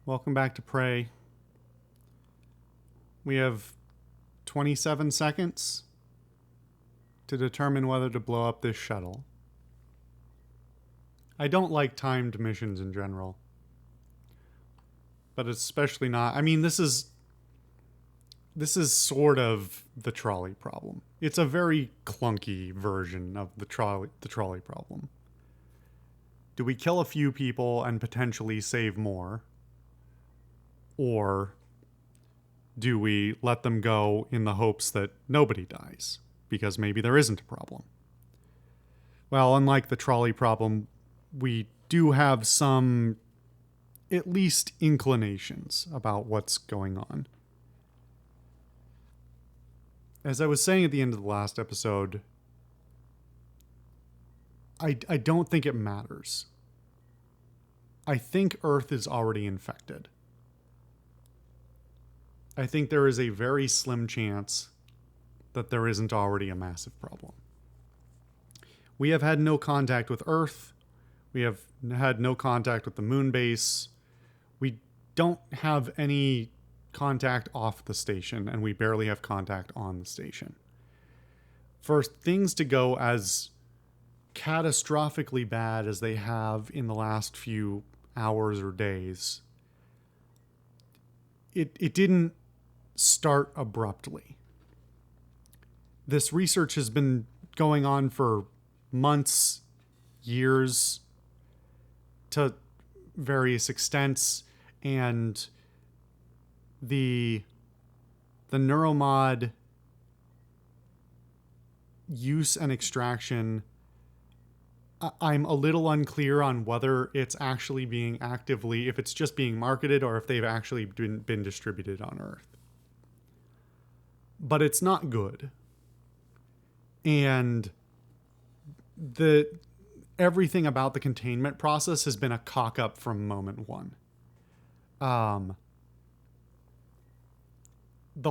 Welcome back to Prey. We have 27 seconds to determine whether to blow up this shuttle. I don't like timed missions in general, but especially not. I mean, this is sort of the trolley problem. It's a very clunky version of the trolley problem. Do we kill a few people and potentially save more? Or do we let them go in the hopes that nobody dies? Because maybe there isn't a problem. Well, unlike the trolley problem, we do have some, at least, inclinations about what's going on. As I was saying at the end of the last episode, I don't think it matters. I think Earth is already infected. I think there is a very slim chance that there isn't already a massive problem. We have had no contact with Earth. We have had no contact with the moon base. We don't have any contact off the station, and we barely have contact on the station. For things to go as catastrophically bad as they have in the last few hours or days, it didn't start abruptly. This research has been going on for months, years, to various extents, and the neuromod use and extraction, I'm a little unclear on whether it's actually being actively, if it's just being marketed or if they've actually been distributed on Earth. But it's not good. And everything about the containment process has been a cock up from moment one. The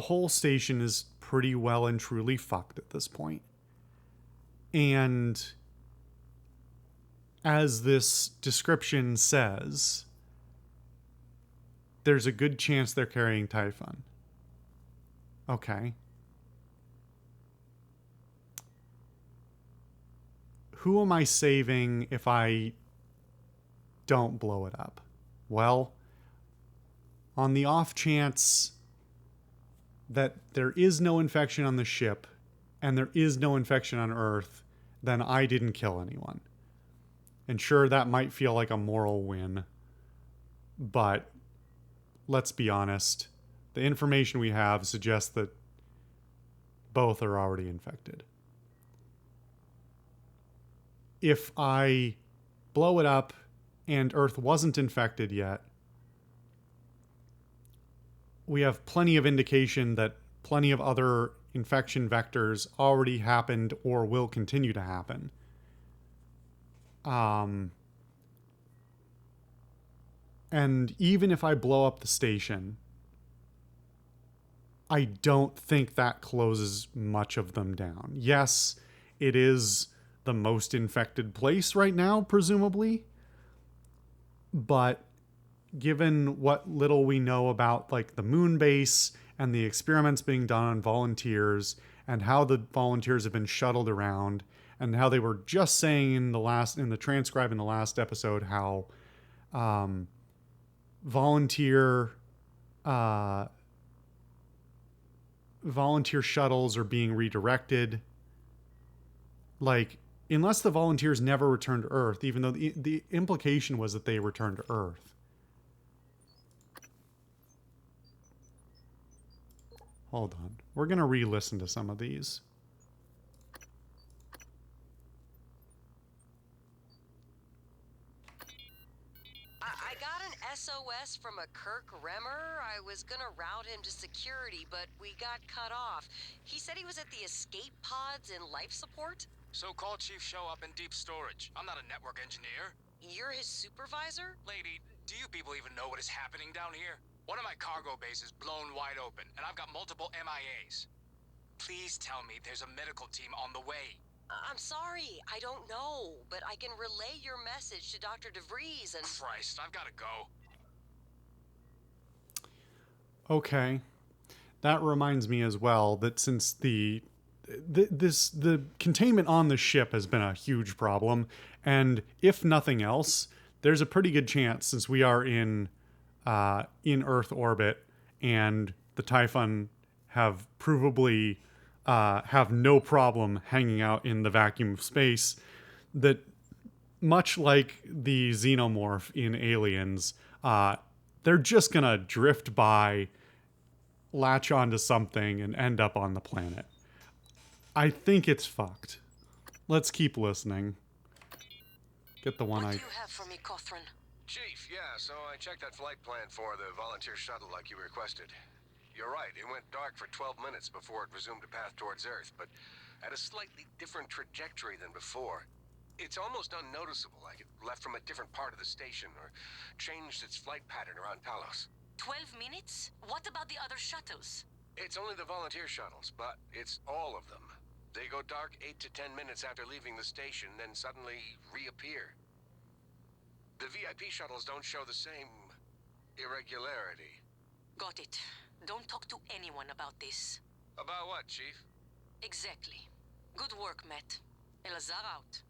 whole station is pretty well and truly fucked at this point. And as this description says, there's a good chance they're carrying Typhon. Okay. Who am I saving if I don't blow it up? Well, on the off chance that there is no infection on the ship and there is no infection on Earth, then I didn't kill anyone. And sure, that might feel like a moral win, but let's be honest. The information we have suggests that both are already infected. If I blow it up and Earth wasn't infected yet, we have plenty of indication that plenty of other infection vectors already happened or will continue to happen. And even if I blow up the station, I don't think that closes much of them down. Yes, it is the most infected place right now, presumably. But given what little we know about like the moon base and the experiments being done on volunteers and how the volunteers have been shuttled around and how they were just saying in the transcribe in the last episode how volunteer shuttles are being redirected. Like, unless the volunteers never returned to Earth, even though the implication was that they returned to Earth. Hold on. We're going to re-listen to some of these. I got an SOS from a Kirk Remmer. I was gonna route him to security, but we got cut off. He said he was at the escape pods in life support. So call Chief Show up in deep storage. I'm not a network engineer. You're his supervisor? Lady, do you people even know what is happening down here? One of my cargo bases blown wide open, and I've got multiple MIAs. Please tell me there's a medical team on the way. I'm sorry, I don't know, but I can relay your message to Dr. DeVries and... Christ, I've gotta go. Okay. That reminds me as well that since the containment on the ship has been a huge problem, and if nothing else, there's a pretty good chance, since we are in Earth orbit and the Typhon have provably have no problem hanging out in the vacuum of space, that much like the xenomorph in Aliens, they're just gonna drift by, latch onto something, and end up on the planet. I think it's fucked. Let's keep listening. Get the one What I... do you have for me, Cothran? Chief, yeah, so I checked that flight plan for the volunteer shuttle like you requested. You're right, it went dark for 12 minutes before it resumed a path towards Earth, but at a slightly different trajectory than before. It's almost unnoticeable, like it left from a different part of the station or changed its flight pattern around Talos. 12 minutes? What about the other shuttles? It's only the volunteer shuttles, but it's all of them. They go dark 8 to 10 minutes after leaving the station, then suddenly reappear. The VIP shuttles don't show the same irregularity. Got it. Don't talk to anyone about this. About what, Chief? Exactly. Good work, Matt. Elazar out.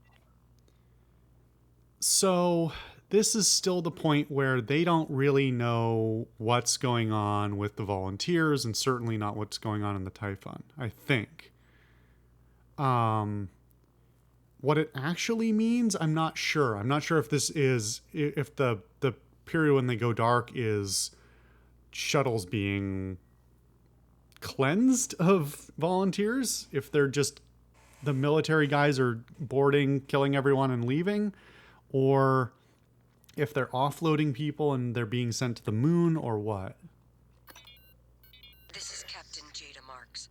So this is still the point where they don't really know what's going on with the volunteers, and certainly not what's going on in the Typhon, I think. What it actually means, I'm not sure. I'm not sure if this is, if the period when they go dark is shuttles being cleansed of volunteers, if they're just, the military guys are boarding, killing everyone and leaving, or if they're offloading people and they're being sent to the moon, or what. This is Captain Jada Marks.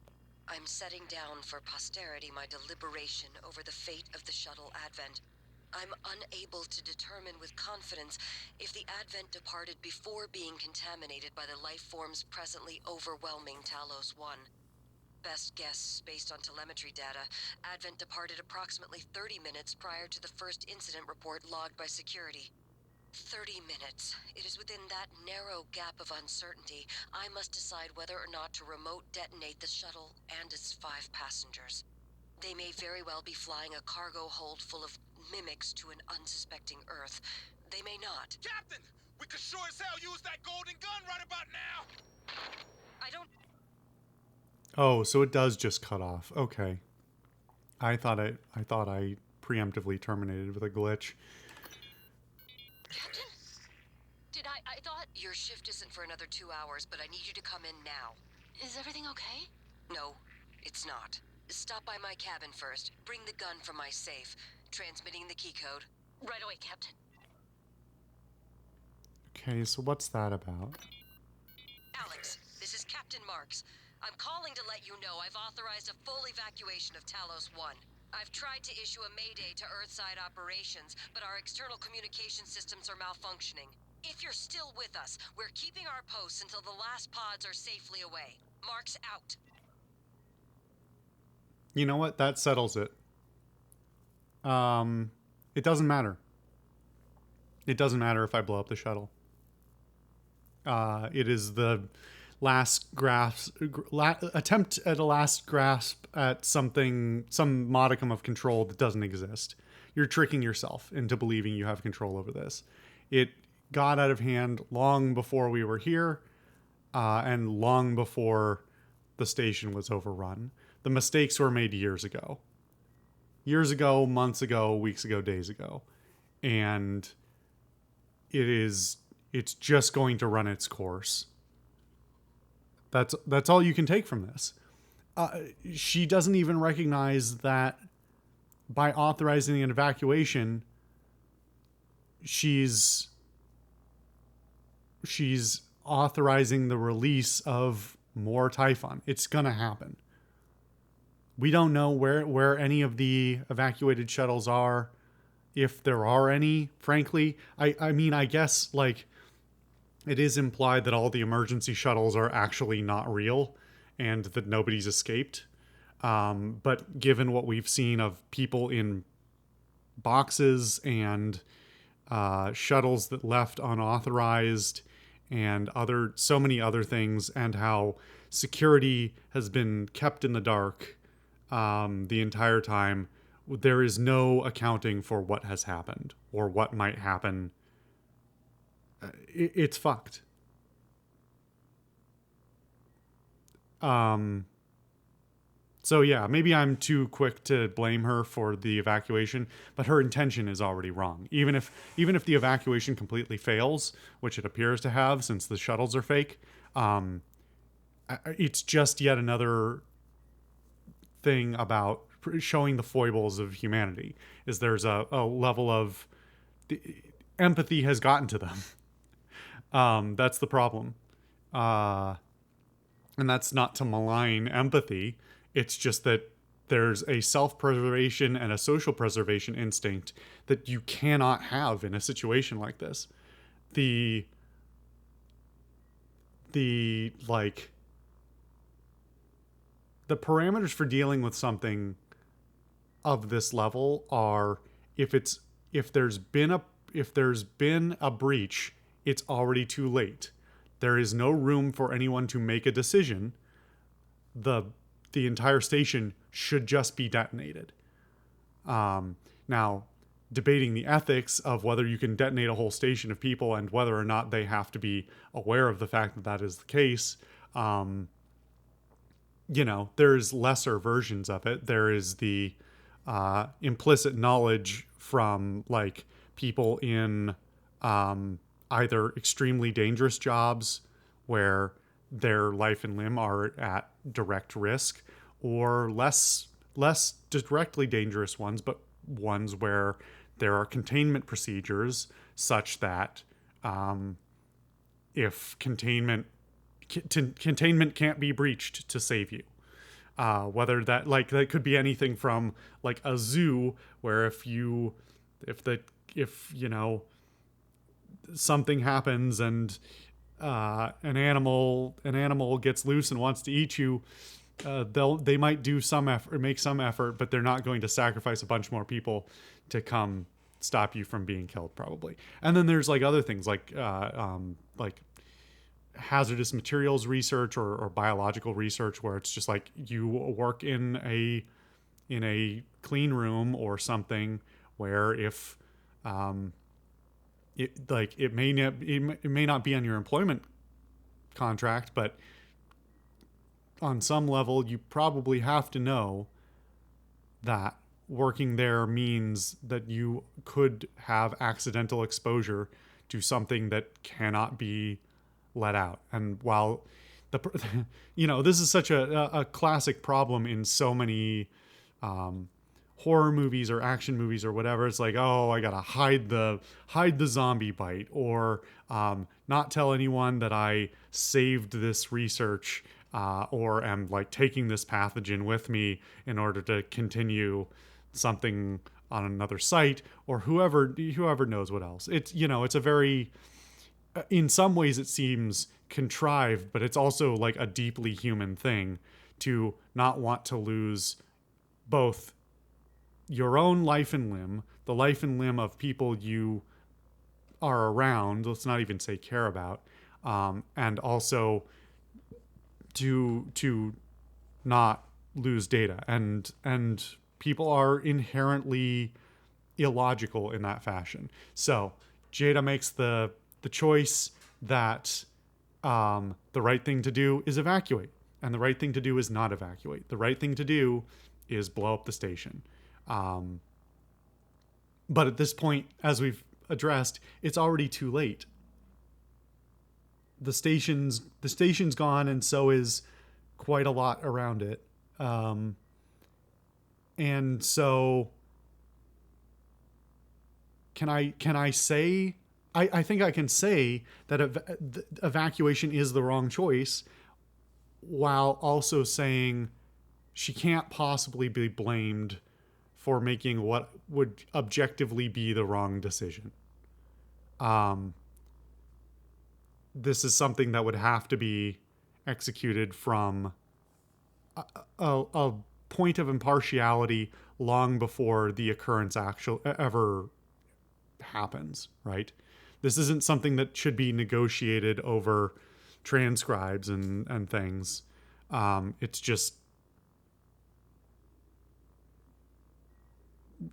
I'm setting down for posterity my deliberation over the fate of the shuttle Advent. I'm unable to determine with confidence if the Advent departed before being contaminated by the life forms presently overwhelming Talos 1. Best guess, based on telemetry data, Advent departed approximately 30 minutes prior to the first incident report logged by security. 30 minutes. It is within that narrow gap of uncertainty I must decide whether or not to remote detonate the shuttle and its 5 passengers. They may very well be flying a cargo hold full of mimics to an unsuspecting Earth. They may not. Captain! We could sure as hell use that golden gun right about now! I don't... Oh, so it does just cut off. Okay. I thought I preemptively terminated with a glitch. Captain? I thought... Your shift isn't for another 2 hours, but I need you to come in now. Is everything okay? No, it's not. Stop by my cabin first. Bring the gun from my safe. Transmitting the key code. Right away, Captain. Okay, so what's that about? Alex, this is Captain Marks. I'm calling to let you know I've authorized a full evacuation of Talos 1. I've tried to issue a mayday to Earthside operations, but our external communication systems are malfunctioning. If you're still with us, we're keeping our posts until the last pods are safely away. Marks out. You know what? That settles it. It doesn't matter. It doesn't matter if I blow up the shuttle. It is the last attempt at a last grasp at something, some modicum of control that doesn't exist. You're tricking yourself into believing you have control over this. It got out of hand long before we were here, and long before the station was overrun. The mistakes were made years ago. Years ago, months ago, weeks ago, days ago. And it's just going to run its course. That's all you can take from this. She doesn't even recognize that by authorizing an evacuation, she's authorizing the release of more Typhon. It's gonna happen. We don't know where any of the evacuated shuttles are, if there are any, frankly. I mean, I guess, like, it is implied that all the emergency shuttles are actually not real and that nobody's escaped. But given what we've seen of people in boxes and shuttles that left unauthorized and so many other things, and how security has been kept in the dark the entire time. There is no accounting for what has happened or what might happen. It's fucked. So yeah, maybe I'm too quick to blame her for the evacuation, but her intention is already wrong. Even if the evacuation completely fails, which it appears to have since the shuttles are fake, it's just yet another thing about showing the foibles of humanity. Is there's a level of empathy has gotten to them. That's the problem. And that's not to malign empathy. It's just that there's a self-preservation and a social preservation instinct that you cannot have in a situation like this. The parameters for dealing with something of this level are if there's been a breach, it's already too late. There is no room for anyone to make a decision. The entire station should just be detonated. Now, debating the ethics of whether you can detonate a whole station of people and whether or not they have to be aware of the fact that that is the case, there's lesser versions of it. There is the implicit knowledge from like people in either extremely dangerous jobs where their life and limb are at direct risk, or less directly dangerous ones, but ones where there are containment procedures such that if containment can't be breached to save you. Whether that could be anything from like a zoo where if something happens and an animal gets loose and wants to eat you, they might do some effort, make some effort, but they're not going to sacrifice a bunch more people to come stop you from being killed, probably. And then there's like other things like hazardous materials research or biological research, where it's just like you work in a clean room or something where if it may not be on your employment contract, but on some level you probably have to know that working there means that you could have accidental exposure to something that cannot be let out. And while this is such a classic problem in so many horror movies or action movies or whatever, it's like, oh, I gotta hide the zombie bite, or not tell anyone that I saved this research, or am like taking this pathogen with me in order to continue something on another site, or whoever knows what else. It's it's a very, in some ways it seems contrived, but it's also like a deeply human thing to not want to lose both your own life and limb, the life and limb of people you are around, let's not even say care about, and also to not lose data. And people are inherently illogical in that fashion. So Jada makes the choice that the right thing to do is evacuate, and the right thing to do is not evacuate. The right thing to do is blow up the station. But at this point, as we've addressed, it's already too late. The station's gone, and so is quite a lot around it. And so can I say, I think I can say that evacuation is the wrong choice, while also saying she can't possibly be blamed for making what would objectively be the wrong decision. This is something that would have to be executed from a point of impartiality long before the occurrence ever happens, right? This isn't something that should be negotiated over transcribes and things. It's just,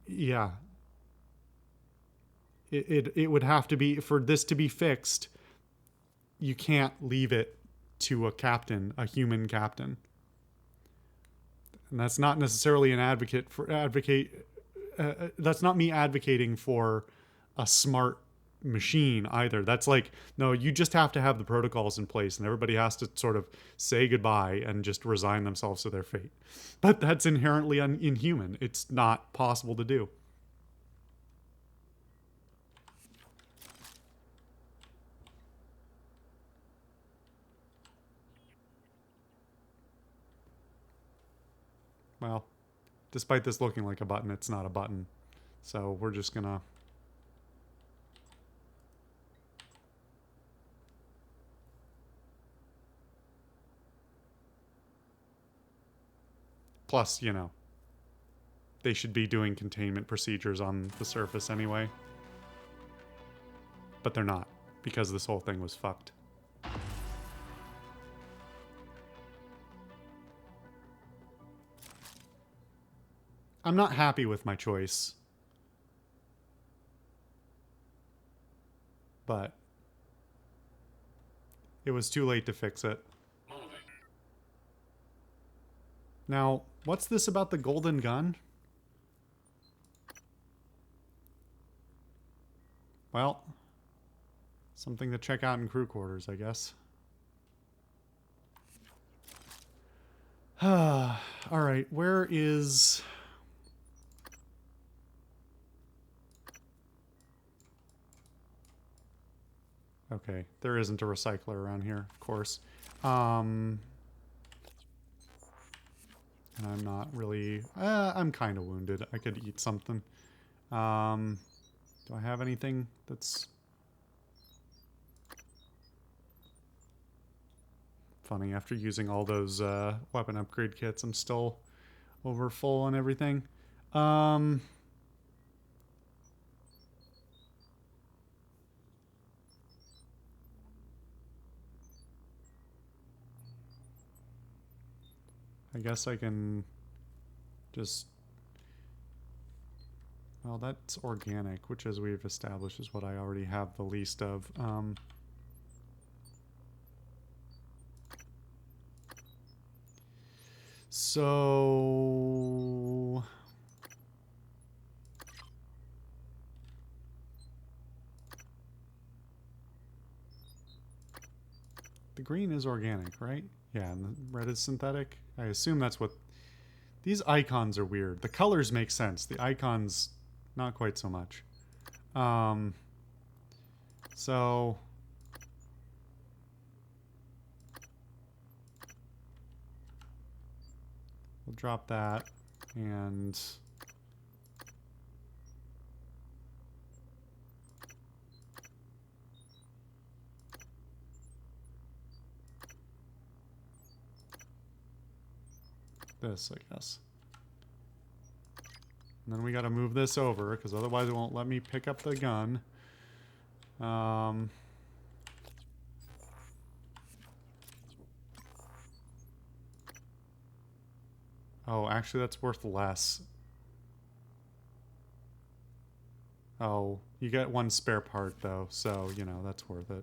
yeah. It would have to be, for this to be fixed, you can't leave it to a captain, a human captain. And that's not necessarily an that's not me advocating for a smart machine either. That's like, no, you just have to have the protocols in place and everybody has to sort of say goodbye and just resign themselves to their fate. But that's inherently inhuman. It's not possible to do. Well, despite this looking like a button, it's not a button. So we're just gonna... Plus, you know, they should be doing containment procedures on the surface anyway. But they're not, because this whole thing was fucked. I'm not happy with my choice. But it was too late to fix it. Now, what's this about the golden gun? Well, something to check out in crew quarters, I guess. Alright, where is... Okay, there isn't a recycler around here, of course. And I'm not really... I'm kind of wounded. I could eat something. Do I have anything that's... Funny, after using all those weapon upgrade kits, I'm still over full on everything. I guess I can just... Well, that's organic, which, as we've established, is what I already have the least of. So... The green is organic, right? Yeah, and the red is synthetic. I assume that's what... These icons are weird. The colors make sense. The icons, not quite so much. So... We'll drop that, and... this, I guess. And then we gotta move this over, because otherwise it won't let me pick up the gun. Oh, actually that's worth less. Oh, you get one spare part though, so, you know, that's worth it.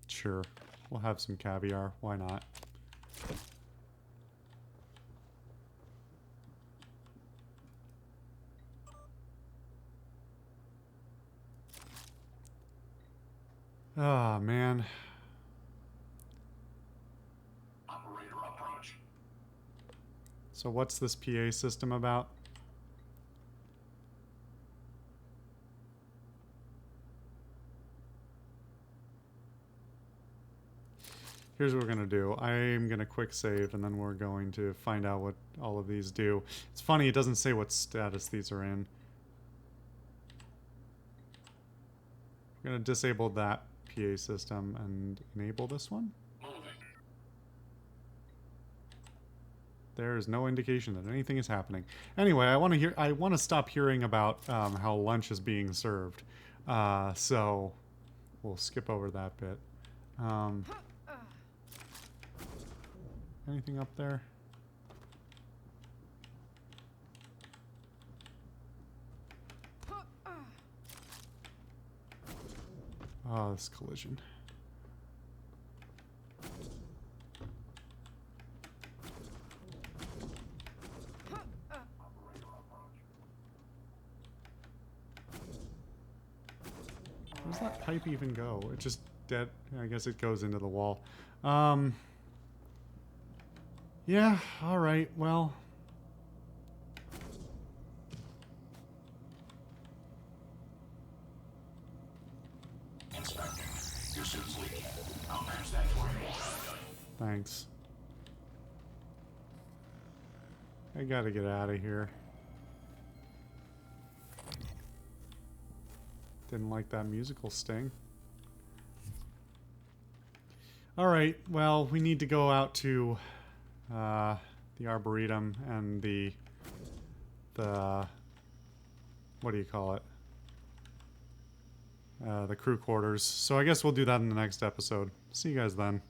Sure, we'll have some caviar. Why not? Ah, man. Operator approach. So what's this PA system about? Here's what we're going to do. I'm going to quick save, and then we're going to find out what all of these do. It's funny, it doesn't say what status these are in. We're going to disable that PA system and enable this one. Moving. There is no indication that anything is happening. Anyway, I want to stop hearing about how lunch is being served. So we'll skip over that bit. Anything up there? Oh, this collision. Where does that pipe even go? It just dead. I guess it goes into the wall. Yeah, alright, well. Inspecting. Your suit's leaking. I'll manage that for you. Thanks. I gotta get out of here. Didn't like that musical sting. Alright, well, we need to go out to the Arboretum and the what do you call it? The crew quarters. So I guess we'll do that in the next episode. See you guys then.